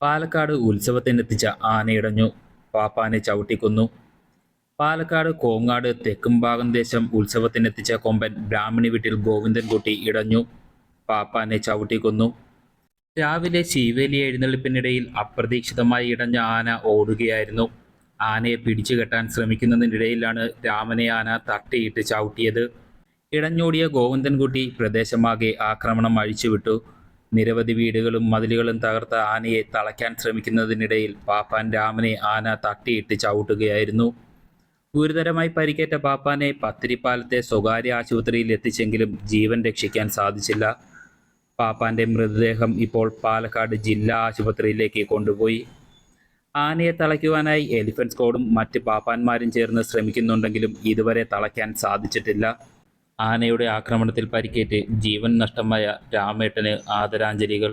പാലക്കാട് ഉത്സവത്തിനെത്തിച്ച ആനയിടഞ്ഞു, പാപ്പാനെ ചവിട്ടിക്കൊന്നു. പാലക്കാട് കോങ്ങാട് തെക്കുംഭാഗം ദേശം ഉത്സവത്തിനെത്തിച്ച കൊമ്പൻ ബ്രാഹ്മണി വീട്ടിൽ ഗോവിന്ദൻകുട്ടി ഇടഞ്ഞു, പാപ്പാനെ ചവിട്ടിക്കൊന്നു. രാവിലെ ശീവേലി എഴുന്നള്ളിപ്പിനിടയിൽ അപ്രതീക്ഷിതമായി ഇടഞ്ഞ ആന ഓടുകയായിരുന്നു. ആനയെ പിടിച്ചുകെട്ടാൻ ശ്രമിക്കുന്നതിനിടയിലാണ് രാമനെ ആന തട്ടിയിട്ട് ചവിട്ടിയത്. ഇടഞ്ഞോടിയ ഗോവിന്ദൻകുട്ടി പ്രദേശമാകെ ആക്രമണം അഴിച്ചുവിട്ടു. നിരവധി വീടുകളും മതിലുകളും തകർത്ത ആനയെ തളയ്ക്കാൻ ശ്രമിക്കുന്നതിനിടയിൽ പാപ്പാൻ രാമനെ ആന തട്ടിയിട്ട് ചവിട്ടുകയായിരുന്നു. ഗുരുതരമായി പരിക്കേറ്റ പാപ്പാനെ പത്തിരിപ്പാലത്തെ സ്വകാര്യ ആശുപത്രിയിൽ എത്തിച്ചെങ്കിലും ജീവൻ രക്ഷിക്കാൻ സാധിച്ചില്ല. പാപ്പാന്റെ മൃതദേഹം ഇപ്പോൾ പാലക്കാട് ജില്ലാ ആശുപത്രിയിലേക്ക് കൊണ്ടുപോയി. ആനയെ തളയ്ക്കുവാനായി എലിഫന്റ് സ്ക്വാഡും മറ്റ് പാപ്പാന്മാരും ചേർന്ന് ശ്രമിക്കുന്നുണ്ടെങ്കിലും ഇതുവരെ തളയ്ക്കാൻ സാധിച്ചിട്ടില്ല. ആനയുടെ ആക്രമണത്തിൽ പരിക്കേറ്റ് ജീവൻ നഷ്ടമായ രാമേട്ടന് ആദരാഞ്ജലികൾ.